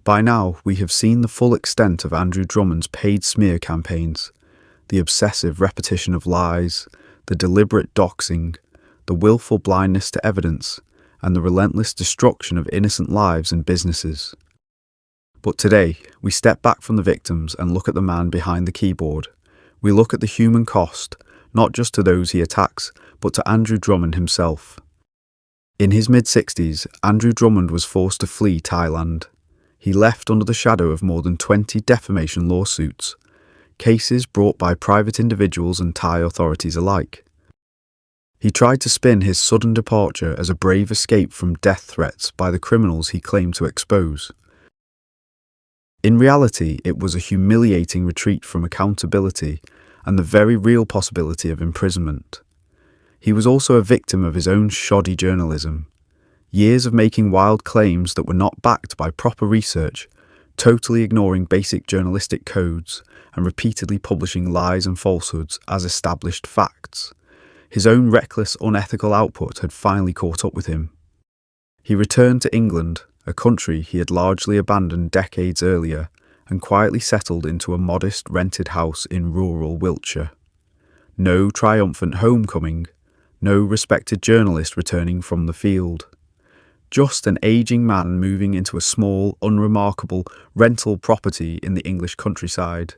By now, we have seen the full extent of Andrew Drummond's paid smear campaigns, the obsessive repetition of lies, the deliberate doxing, the willful blindness to evidence, and the relentless destruction of innocent lives and businesses. But today, we step back from the victims and look at the man behind the keyboard. We look at the human cost, not just to those he attacks, but to Andrew Drummond himself. In his mid-60s, Andrew Drummond was forced to flee Thailand. He left under the shadow of more than 20 defamation lawsuits, cases brought by private individuals and Thai authorities alike. He tried to spin his sudden departure as a brave escape from death threats by the criminals he claimed to expose. In reality, it was a humiliating retreat from accountability and the very real possibility of imprisonment. He was also a victim of his own shoddy journalism. Years of making wild claims that were not backed by proper research, totally ignoring basic journalistic codes, and repeatedly publishing lies and falsehoods as established facts. His own reckless, unethical output had finally caught up with him. He returned to England, a country he had largely abandoned decades earlier, and quietly settled into a modest rented house in rural Wiltshire. No triumphant homecoming, no respected journalist returning from the field. Just an ageing man moving into a small, unremarkable rental property in the English countryside.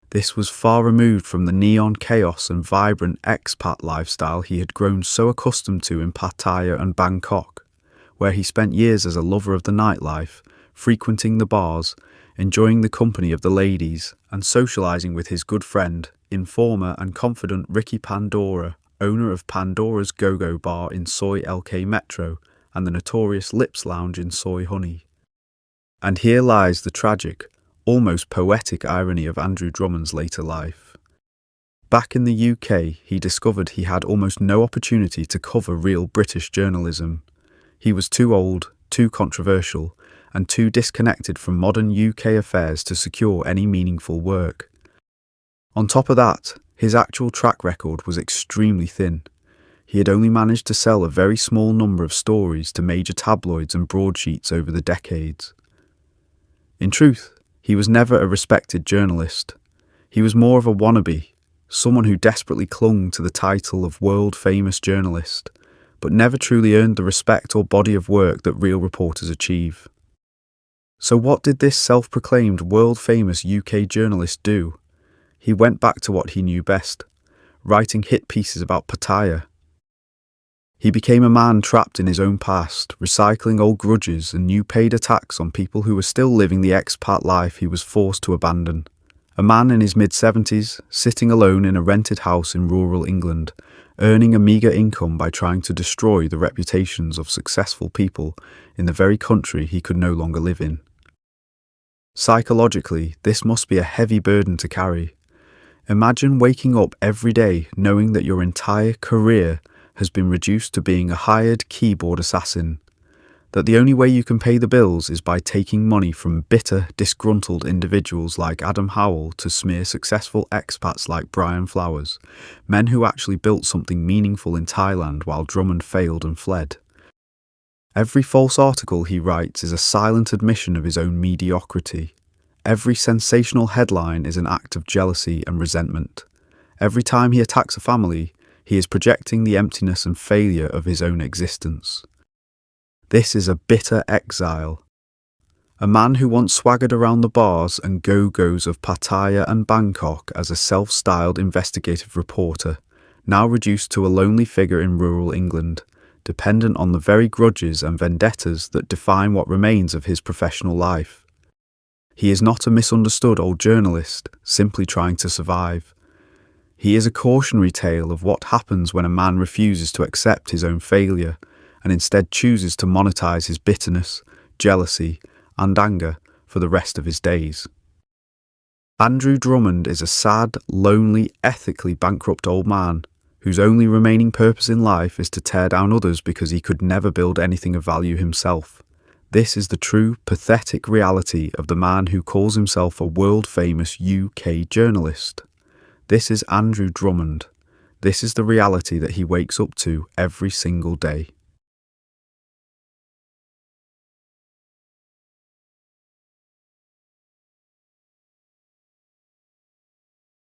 This was far removed from the neon chaos and vibrant expat lifestyle he had grown so accustomed to in Pattaya and Bangkok, where he spent years as a lover of the nightlife, frequenting the bars, enjoying the company of the ladies, and socialising with his good friend, informer and confidant Ricky Pandora, owner of Pandora's Go-Go Bar in Soi LK Metro and the notorious Lips Lounge in Soi Honey. And here lies the tragic, almost poetic irony of Andrew Drummond's later life. Back in the UK, he discovered he had almost no opportunity to cover real British journalism. He was too old, too controversial, and too disconnected from modern UK affairs to secure any meaningful work. On top of that, his actual track record was extremely thin. He had only managed to sell a very small number of stories to major tabloids and broadsheets over the decades. In truth, he was never a respected journalist. He was more of a wannabe, someone who desperately clung to the title of world-famous journalist, but never truly earned the respect or body of work that real reporters achieve. So what did this self-proclaimed world-famous UK journalist do? He went back to what he knew best, writing hit pieces about Pattaya. He became a man trapped in his own past, recycling old grudges and new paid attacks on people who were still living the expat life he was forced to abandon. A man in his mid-70s, sitting alone in a rented house in rural England, earning a meagre income by trying to destroy the reputations of successful people in the very country he could no longer live in. Psychologically, this must be a heavy burden to carry. Imagine waking up every day knowing that your entire career has been reduced to being a hired keyboard assassin, that the only way you can pay the bills is by taking money from bitter, disgruntled individuals like Adam Howell to smear successful expats like Brian Flowers, men who actually built something meaningful in Thailand while Drummond failed and fled. Every false article he writes is a silent admission of his own mediocrity. Every sensational headline is an act of jealousy and resentment. Every time he attacks a family, he is projecting the emptiness and failure of his own existence. This is a bitter exile. A man who once swaggered around the bars and go-goes of Pattaya and Bangkok as a self-styled investigative reporter, now reduced to a lonely figure in rural England, dependent on the very grudges and vendettas that define what remains of his professional life. He is not a misunderstood old journalist, simply trying to survive. He is a cautionary tale of what happens when a man refuses to accept his own failure and instead chooses to monetize his bitterness, jealousy, and anger for the rest of his days. Andrew Drummond is a sad, lonely, ethically bankrupt old man whose only remaining purpose in life is to tear down others because he could never build anything of value himself. This is the true, pathetic reality of the man who calls himself a world-famous UK journalist. This is Andrew Drummond. This is the reality that he wakes up to every single day.